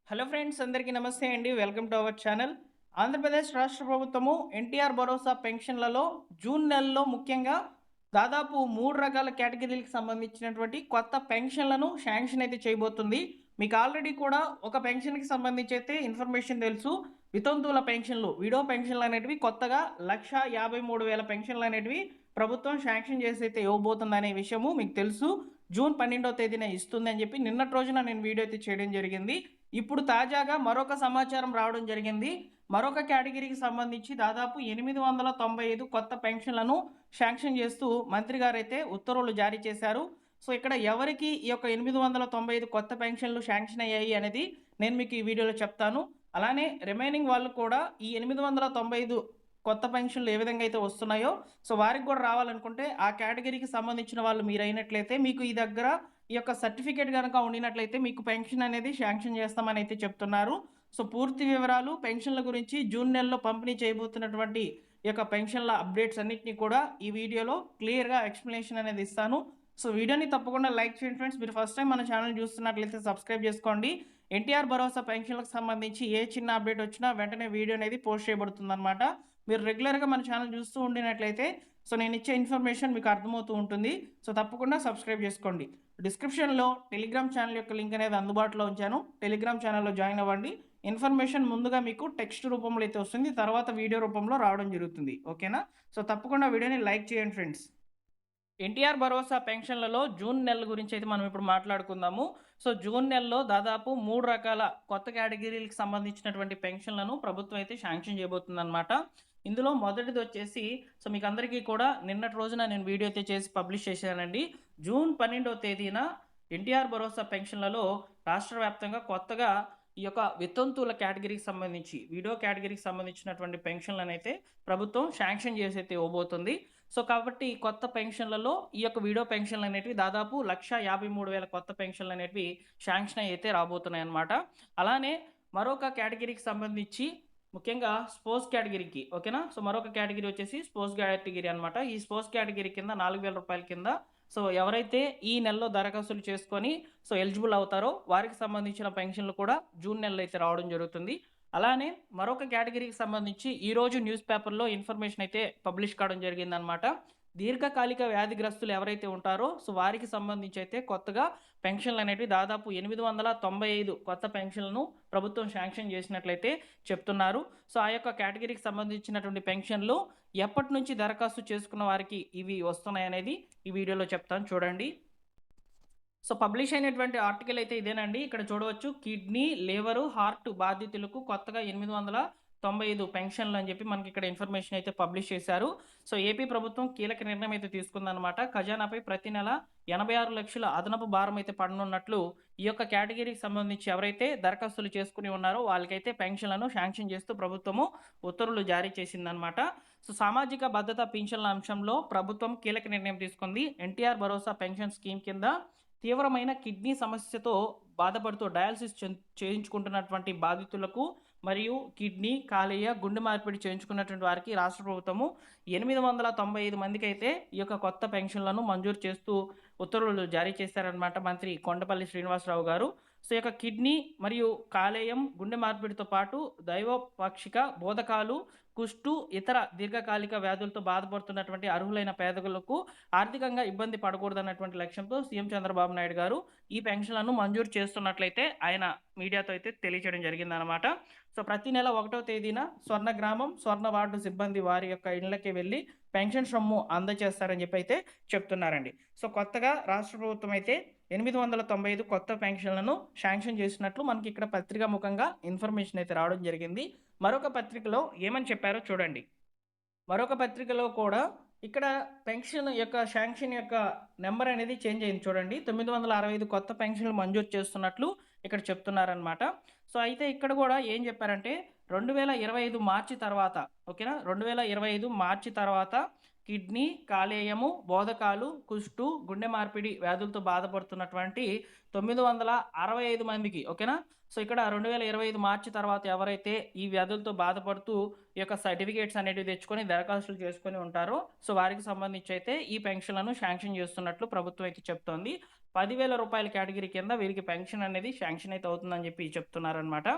Hello friends, అందరికీ నమస్తే అండి. Welcome to our channel. Andhra Pradesh రాష్ట్ర ప్రభుత్వము ఎన్టీఆర్ భరోసా పెన్షన్లలో జూన్ నెలలో ముఖ్యంగా దాదాపు 3 రకాల కేటగిరీలకు సంబంధించినటువంటి కొత్త పెన్షన్లను శాంక్షన్ అయితే చేయబోతుంది. మీకు ఆల్రెడీ కూడా ఒక పెన్షన్‌కి సంబంధించి అయితే ఇన్ఫర్మేషన్ తెలుసు. వితంతువుల పెన్షన్లు, విడో పెన్షన్లు అనేటివి కొత్తగా 1,53,000 పెన్షన్లు అనేటివి ప్రభుత్వం శాంక్షన్ చేసి అయితే ఇవ్వబోతుందనే విషయము మీకు తెలుసు. జూన్ 12వ తేదీన ఇస్తుందని చెప్పి నిన్నటి రోజున నేను వీడియో అయితే చేయడం జరిగింది. ఇప్పుడు తాజాగా మరొక సమాచారం రావడం జరిగింది. మరొక కేటగిరీకి సంబంధించి దాదాపు 895 కొత్త పెన్షన్లను శాంక్షన్ చేస్తూ మంత్రి గారైతే ఉత్తర్వులు జారీ చేశారు. సో, ఇక్కడ ఎవరికి ఈ యొక్క 895 కొత్త పెన్షన్లు శాంక్షన్ అయ్యాయి అనేది నేను మీకు ఈ వీడియోలో చెప్తాను. అలానే రిమైనింగ్ వాళ్ళు కూడా ఈ 895 కొత్త పెన్షన్లు ఏ విధంగా అయితే వస్తున్నాయో, సో వారికి కూడా రావాలనుకుంటే ఆ కేటగిరీకి సంబంధించిన వాళ్ళు మీరైనట్లయితే మీకు ఈ దగ్గర ఈ యొక్క సర్టిఫికేట్ గనక ఉండినట్లయితే మీకు పెన్షన్ అనేది శాంక్షన్ చేస్తామని అయితే చెప్తున్నారు. సో, పూర్తి వివరాలు పెన్షన్ల గురించి జూన్ నెలలో పంపిణీ చేయబోతున్నటువంటి ఈ యొక్క పెన్షన్ల అప్డేట్స్ అన్నిటిని కూడా ఈ వీడియోలో క్లియర్‌గా ఎక్స్‌ప్లనేషన్ అనేది ఇస్తాను. సో, వీడియోని తప్పకుండా లైక్ చేయండి ఫ్రెండ్స్. మీరు ఫస్ట్ టైం మన ఛానల్ చూస్తున్నట్లయితే సబ్స్క్రైబ్ చేసుకోండి. ఎన్టీఆర్ భరోసా పెన్షన్‌లకు సంబంధించి ఏ చిన్న అప్డేట్ వచ్చినా వెంటనే వీడియో అనేది పోస్ట్ చేయబడుతుందనమాట. మీరు రెగ్యులర్‌గా మన ఛానల్ చూస్తూ ఉండినట్లయితే సో నేనిచ్చే ఇన్ఫర్మేషన్ మీకు అర్థమవుతూ ఉంటుంది. సో, తప్పకుండా సబ్స్క్రైబ్ చేసుకోండి. డిస్క్రిప్షన్‌లో టెలిగ్రామ్ ఛానల్ యొక్క లింక్ అనేది అందుబాటులో ఉంచాను. టెలిగ్రామ్ ఛానల్‌లో జాయిన్ అవ్వండి. ఇన్ఫర్మేషన్ ముందుగా మీకు టెక్స్ట్ రూపంలో అయితే వస్తుంది. తర్వాత వీడియో రూపంలో రావడం జరుగుతుంది. ఓకేనా? సో, తప్పకుండా వీడియోని లైక్ చేయండి ఫ్రెండ్స్. ఎన్టీఆర్ భరోసా పెన్షన్లలో జూన్ నెల గురించి అయితే మనం ఇప్పుడు మాట్లాడుకుందాము. సో, జూన్ నెలలో దాదాపు 3 రకాల కొత్త కేటగిరీలకు సంబంధించినటువంటి పెన్షన్లను ప్రభుత్వం అయితే శాంక్షన్ చేయబోతుందనమాట. ఇందులో మొదటిదొచ్చేసి సో, మీకందరికీ కూడా నిన్నటి రోజున నేను వీడియో అయితే చేసి పబ్లిష్ చేశానండి. జూన్ 12వ తేదీన ఎన్టీఆర్ భరోసా పెన్షన్లలో రాష్ట్ర వ్యాప్తంగా కొత్తగా ఈ యొక్క వితంతువుల కేటగిరీకి సంబంధించి, విడో కేటగిరీకి సంబంధించినటువంటి పెన్షన్‌లనైతే ప్రభుత్వం శాంక్షన్ చేసైతే ఇవ్వబోతుంది. సో, కాబట్టి ఈ కొత్త పెన్షన్‌లలో ఈ యొక్క విడో పెన్షన్‌లనేటివి దాదాపు 1,53,000 కొత్త పెన్షన్‌లనేటివి శాంక్షన్ అయ్యి అయితే రాబోతున్నాయన్నమాట. అలానే మరొక కేటగిరీకి సంబంధించి ముఖ్యంగా స్పోర్ట్స్ కేటగిరీకి ఓకేనా? సో, మరొక కేటగిరీ వచ్చేసి స్పోర్ట్స్ కేటగిరీ అనమాట. ఈ స్పోర్ట్స్ కేటగిరీ కింద రూ. 4,000 కింద సో, ఎవరైతే ఈ నెలలో దరఖాస్తులు చేసుకొని సో, ఎలిజిబుల్ అవుతారో వారికి సంబంధించిన పెన్షన్‌లు కూడా జూన్ నెలలో అయితే రావడం జరుగుతుంది. అలానే మరొక కేటగిరీకి సంబంధించి ఈరోజు న్యూస్ పేపర్‌లో ఇన్ఫర్మేషన్ అయితే పబ్లిష్ కావడం జరిగిందనమాట. దీర్ఘకాలిక వ్యాధిగ్రస్తులు ఎవరైతే ఉంటారో సో, వారికి సంబంధించి అయితే కొత్తగా పెన్షన్‌లనేటివి దాదాపు 895 కొత్త పెన్షన్‌లను ప్రభుత్వం శాంక్షన్ చేసినట్లయితే చెప్తున్నారు. సో, ఆ యొక్క కేటగిరీకి సంబంధించినటువంటి పెన్షన్‌లు ఎప్పటినుంచి దరఖాస్తు చేసుకున్న వారికి ఇవి వస్తున్నాయనేది ఈ వీడియోలో చెప్తాను చూడండి. సో, పబ్లిష్ అయినటువంటి ఆర్టికల్ అయితే ఇదేనండి. ఇక్కడ చూడవచ్చు కిడ్నీ, లివరు, హార్ట్ బాధితులకు కొత్తగా 895 పెన్షన్లు అని చెప్పి మనకి ఇక్కడ ఇన్ఫర్మేషన్ అయితే పబ్లిష్ చేశారు. సో, ఏపీ ప్రభుత్వం కీలక నిర్ణయం అయితే తీసుకుందనమాట. ఖజానాపై ప్రతి నెల 86 లక్షల అదనపు భారం అయితే పడనున్నట్లు ఈ యొక్క కేటగిరీకి సంబంధించి ఎవరైతే దరఖాస్తులు చేసుకుని ఉన్నారో వాళ్ళకైతే పెన్షన్లను శాంక్షన్ చేస్తూ ప్రభుత్వము ఉత్తర్వులు జారీ చేసిందనమాట. సో, సామాజిక భద్రత పింఛన్ల అంశంలో ప్రభుత్వం కీలక నిర్ణయం తీసుకుంది. ఎన్టీఆర్ భరోసా పెన్షన్ స్కీమ్ కింద తీవ్రమైన కిడ్నీ సమస్యతో బాధపడుతూ డయాలసిస్ చేయించుకుంటున్నటువంటి బాధితులకు మరియు కిడ్నీ, కాలేయ, గుండె మార్పిడి చేయించుకున్నటువంటి వారికి రాష్ట్ర ప్రభుత్వము 895 మందికైతే ఈ యొక్క కొత్త పెన్షన్‌లను మంజూరు చేస్తూ ఉత్తర్వులు జారీ చేశారనమాట మంత్రి కొండపల్లి శ్రీనివాసరావు గారు. సో, ఈ యొక్క కిడ్నీ మరియు కాలేయం, గుండె మార్పిడితో పాటు దైవపాక్షిక బోధకాలు, కుష్టు, ఇతర దీర్ఘకాలిక వ్యాధులతో బాధపడుతున్నటువంటి అర్హులైన పేదలకు ఆర్థికంగా ఇబ్బంది పడకూడదన్నటువంటి లక్ష్యంతో సీఎం చంద్రబాబు నాయుడు గారు ఈ పెన్షన్‌లను మంజూరు చేస్తున్నట్లయితే ఆయన మీడియాతో అయితే తెలియచేయడం జరిగిందనమాట. సో, ప్రతి నెల 1వ తేదీన స్వర్ణ గ్రామం, స్వర్ణ వార్డు సిబ్బంది వారి యొక్క ఇళ్ళకి వెళ్లి పెన్షన్ సొమ్ము అందజేస్తారని చెప్పి అయితే చెప్తున్నారండి. సో, కొత్తగా రాష్ట్ర ప్రభుత్వం అయితే 895 కొత్త పెన్షన్‌లను శాంక్షన్ చేసినట్లు మనకి ఇక్కడ పత్రికా ముఖంగా ఇన్ఫర్మేషన్ అయితే రావడం జరిగింది. మరొక పత్రికలో ఏమని చెప్పారో చూడండి. మరొక పత్రికలో కూడా ఇక్కడ పెన్షన్ యొక్క శాంక్షన్ యొక్క నంబర్ అనేది చేంజ్ అయింది చూడండి. 965 కొత్త పెన్షన్‌లు మంజూరు చేస్తున్నట్లు ఇక్కడ చెప్తున్నారనమాట. సో, అయితే ఇక్కడ కూడా ఏం చెప్పారంటే 2025 మార్చి తర్వాత ఓకేనా? 2025 మార్చి తర్వాత కిడ్నీ, కాలేయము, బోధకాలు, కుష్టు, గుండె మార్పిడి వ్యాధులతో బాధపడుతున్నటువంటి 965 మందికి ఓకేనా? సో, ఇక్కడ 2025 మార్చి తర్వాత ఎవరైతే ఈ వ్యాధులతో బాధపడుతూ ఈ యొక్క సర్టిఫికేట్స్ అనేటివి తెచ్చుకొని దరఖాస్తులు చేసుకొని ఉంటారో సో, వారికి సంబంధించి అయితే ఈ పెన్షన్‌లను శాంక్షన్ చేస్తున్నట్లు ప్రభుత్వం అయితే చెప్తోంది. 10,000 రూపాయల కేటగిరీ కింద వీరికి పెన్షన్ అనేది శాంక్షన్ అయితే అవుతుందని చెప్పి చెప్తున్నారనమాట.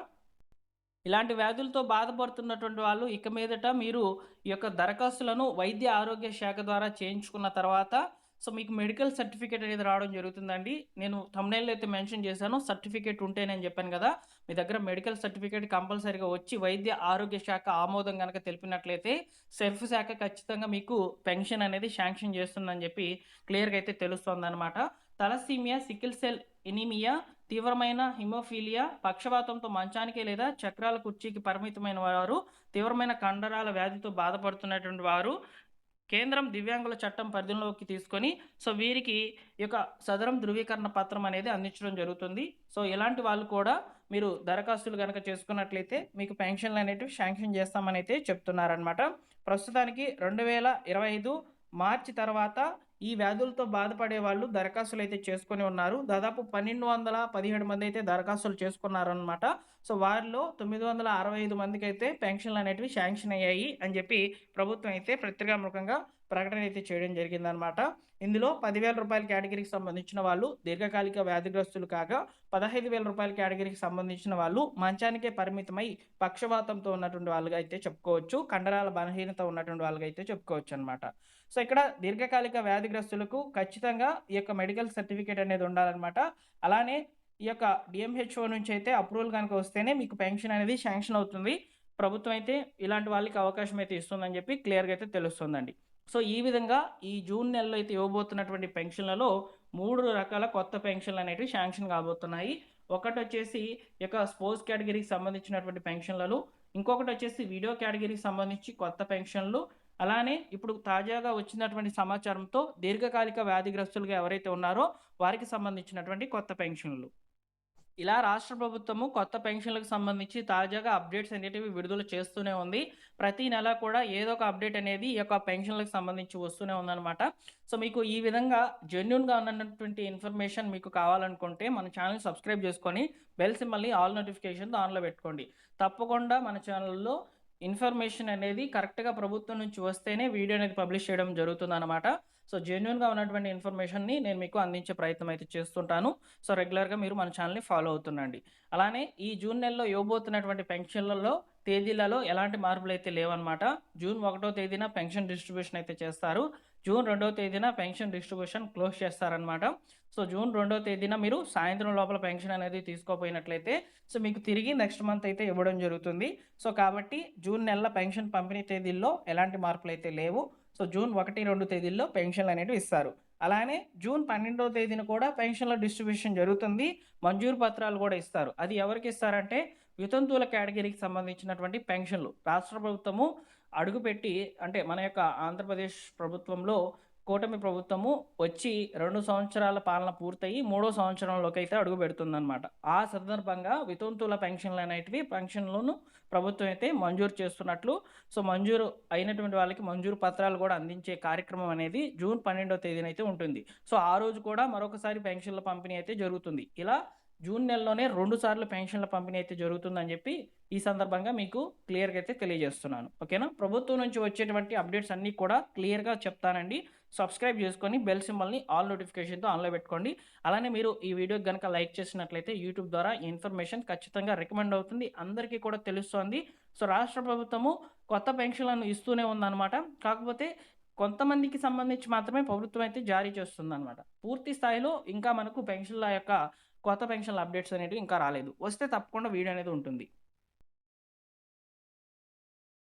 ఇలాంటి వ్యాధులతో బాధపడుతున్నటువంటి వాళ్ళు ఇక మీదట మీరు ఈ యొక్క దరఖాస్తులను వైద్య ఆరోగ్య శాఖ ద్వారా చేయించుకున్న తర్వాత మీకు మెడికల్ సర్టిఫికేట్ అనేది రావడం జరుగుతుందండి. నేను థంబ్‌నెయిల్‌లో అయితే మెన్షన్ చేశాను. సర్టిఫికేట్ ఉంటేనని చెప్పాను కదా! మీ దగ్గర మెడికల్ సర్టిఫికేట్ కంపల్సరీగా వచ్చి వైద్య ఆరోగ్య శాఖ ఆమోదం గనక తెలిపినట్లయితే సెర్ఫ్ శాఖ ఖచ్చితంగా మీకు పెన్షన్ అనేది శాంక్షన్ చేస్తుందని చెప్పి క్లియర్‌గా అయితే తెలుస్తోందనమాట. తలసీమియా, సికిల్ సెల్ ఎనీమియా, తీవ్రమైన హిమోఫీలియా, పక్షవాతంతో మంచానికి లేదా చక్రాల కుర్చీకి పరిమితమైన వారు, తీవ్రమైన కండరాల వ్యాధితో బాధపడుతున్నటువంటి వారు కేంద్రం దివ్యాంగుల చట్టం పరిధిలోకి తీసుకొని వీరికి ఈ యొక్క సదరం ధృవీకరణ పత్రం అనేది అందించడం జరుగుతుంది. ఇలాంటి వాళ్ళు కూడా మీరు దరఖాస్తులు గనక చేసుకున్నట్లయితే మీకు పెన్షన్లు అనేటివి శాంక్షన్ చేస్తామని అయితే చెప్తున్నారనమాట. ప్రస్తుతానికి 2025 మార్చి తర్వాత ఈ వ్యాధులతో బాధపడే వాళ్ళు దరఖాస్తులు అయితే చేసుకొని ఉన్నారు. దాదాపు 1217 మంది అయితే దరఖాస్తులు చేసుకున్నారనమాట. వారిలో 965 మందికైతే పెన్షన్లు అనేటివి శాంక్షన్ అయ్యాయి అని చెప్పి ప్రభుత్వం అయితే పత్రికాముఖంగా ప్రకటన అయితే చేయడం జరిగిందనమాట. ఇందులో 10,000 రూపాయల కేటగిరీకి సంబంధించిన వాళ్ళు దీర్ఘకాలిక వ్యాధిగ్రస్తులు కాగా, 15,000 రూపాయల కేటగిరీకి సంబంధించిన వాళ్ళు మంచానికే పరిమితమై పక్షవాతంతో ఉన్నటువంటి వాళ్ళుగా అయితే చెప్పుకోవచ్చు. కండరాల బలహీనత ఉన్నటువంటి వాళ్ళుగా అయితే చెప్పుకోవచ్చు అనమాట. ఇక్కడ దీర్ఘకాలిక వ్యాధిగ్రస్తులకు ఖచ్చితంగా ఈ యొక్క మెడికల్ సర్టిఫికేట్ అనేది ఉండాలనమాట. అలానే ఈ యొక్క డిఎంహెచ్ఓ నుంచి అయితే అప్రూవల్ కనుక వస్తేనే మీకు పెన్షన్ అనేది శాంక్షన్ అవుతుంది. ప్రభుత్వం అయితే ఇలాంటి వాళ్ళకి అవకాశం అయితే ఇస్తుందని చెప్పి క్లియర్‌గా అయితే తెలుస్తుందండి. ఈ విధంగా ఈ జూన్ నెలలో అయితే ఇవ్వబోతున్నటువంటి పెన్షన్‌లలో 3 రకాల కొత్త పెన్షన్లు అనేటివి శాంక్షన్ కాబోతున్నాయి. ఒకటొచ్చేసి ఈ యొక్క స్పోర్ట్స్ కేటగిరీకి సంబంధించినటువంటి పెన్షన్‌లలో, ఇంకొకటొచ్చేసి వీడియో కేటగిరీకి సంబంధించి కొత్త పెన్షన్‌లు, అలానే ఇప్పుడు తాజాగా వచ్చినటువంటి సమాచారంతో దీర్ఘకాలిక వ్యాధిగ్రస్తులుగా ఎవరైతే ఉన్నారో వారికి సంబంధించినటువంటి కొత్త పెన్షన్లు. ఇలా రాష్ట్ర ప్రభుత్వము కొత్త పెన్షన్‌లకు సంబంధించి తాజాగా అప్డేట్స్ అనేటివి విడుదల చేస్తూనే ఉంది. ప్రతి నెల కూడా ఏదో ఒక అప్డేట్ అనేది ఈ యొక్క పెన్షన్‌లకు సంబంధించి వస్తూనే ఉందనమాట. మీకు ఈ విధంగా జెన్యూన్‌గా ఉన్నటువంటి ఇన్ఫర్మేషన్ మీకు కావాలనుకుంటే మన ఛానెల్ సబ్స్క్రైబ్ చేసుకొని బెల్ సింబల్‌ని ఆల్ నోటిఫికేషన్‌తో ఆన్‌లో పెట్టుకోండి. తప్పకుండా మన ఛానెల్‌లో ఇన్ఫర్మేషన్ అనేది కరెక్ట్‌గా ప్రభుత్వం నుంచి వస్తేనే వీడియో అనేది పబ్లిష్ చేయడం జరుగుతుందనమాట. జెన్యూన్‌గా ఉన్నటువంటి ఇన్ఫర్మేషన్‌ని నేను మీకు అందించే ప్రయత్నం అయితే చేస్తుంటాను. రెగ్యులర్‌గా మీరు మన ఛానెల్‌ని ఫాలో అవుతుండండి. అలానే ఈ జూన్ నెలలో ఇవ్వబోతున్నటువంటి పెన్షన్‌లలో తేదీలలో ఎలాంటి మార్పులైతే లేవన్నమాట. జూన్ 1వ తేదీన పెన్షన్ డిస్ట్రిబ్యూషన్ అయితే చేస్తారు. జూన్ 2వ తేదీన పెన్షన్ డిస్ట్రిబ్యూషన్ క్లోజ్ చేస్తారనమాట. జూన్ 2వ తేదీన మీరు సాయంత్రం లోపల పెన్షన్ అనేది తీసుకోపోయినట్లయితే మీకు తిరిగి నెక్స్ట్ మంత్ అయితే ఇవ్వడం జరుగుతుంది. కాబట్టి జూన్ నెల పెన్షన్ పంపిణీ తేదీల్లో ఎలాంటి మార్పులైతే లేవు. జూన్ 1, 2 తేదీల్లో పెన్షన్లు అనేటివి ఇస్తారు. అలానే జూన్ 12వ తేదీన కూడా పెన్షన్ల డిస్ట్రిబ్యూషన్ జరుగుతుంది. మంజూరు పత్రాలు కూడా ఇస్తారు. అది ఎవరికి ఇస్తారంటే వితంతువుల కేటగిరీకి సంబంధించినటువంటి పెన్షన్లు. రాష్ట్ర ప్రభుత్వము అడుగుపెట్టి అంటే మన యొక్క ఆంధ్రప్రదేశ్ ప్రభుత్వంలో కూటమి ప్రభుత్వము వచ్చి 2 సంవత్సరాల పాలన పూర్తయి 3వ సంవత్సరంలోకి అయితే అడుగు పెడుతుందనమాట. ఆ సందర్భంగా వితంతువుల పెన్షన్లను ప్రభుత్వం అయితే మంజూరు చేస్తున్నట్లు మంజూరు అయినటువంటి వాళ్ళకి మంజూరు పత్రాలు కూడా అందించే కార్యక్రమం అనేది జూన్ 12వ తేదీన అయితే ఉంటుంది. ఆ రోజు కూడా మరొకసారి పెన్షన్ల పంపిణీ అయితే జరుగుతుంది. ఇలా జూన్ నెలలోనే 2 సార్లు పెన్షన్ల పంపిణీ అయితే జరుగుతుందని చెప్పి ఈ సందర్భంగా మీకు క్లియర్‌గా అయితే తెలియజేస్తున్నాను. ఓకేనా? ప్రభుత్వం నుంచి వచ్చేటువంటి అప్డేట్స్ అన్నీ కూడా క్లియర్‌గా చెప్తానండి. సబ్స్క్రైబ్ చేసుకొని బెల్ సింబల్‌ని ఆల్ నోటిఫికేషన్‌తో ఆన్‌లో పెట్టుకోండి. అలానే మీరు ఈ వీడియోకి గనక లైక్ చేసినట్లయితే యూట్యూబ్ ద్వారా ఈ ఇన్ఫర్మేషన్ ఖచ్చితంగా రికమెండ్ అవుతుంది. అందరికీ కూడా తెలుస్తోంది. రాష్ట్ర ప్రభుత్వము కొత్త పెన్షన్‌లను ఇస్తూనే ఉందన్నమాట. కాకపోతే కొంతమందికి సంబంధించి మాత్రమే ప్రభుత్వం అయితే జారీ చేస్తుందన్నమాట. పూర్తి స్థాయిలో ఇంకా మనకు పెన్షన్ల యొక్క కొత్త పెన్షన్ల అప్డేట్స్ అనేటివి ఇంకా రాలేదు. వస్తే తప్పకుండా వీడియో అనేది ఉంటుంది.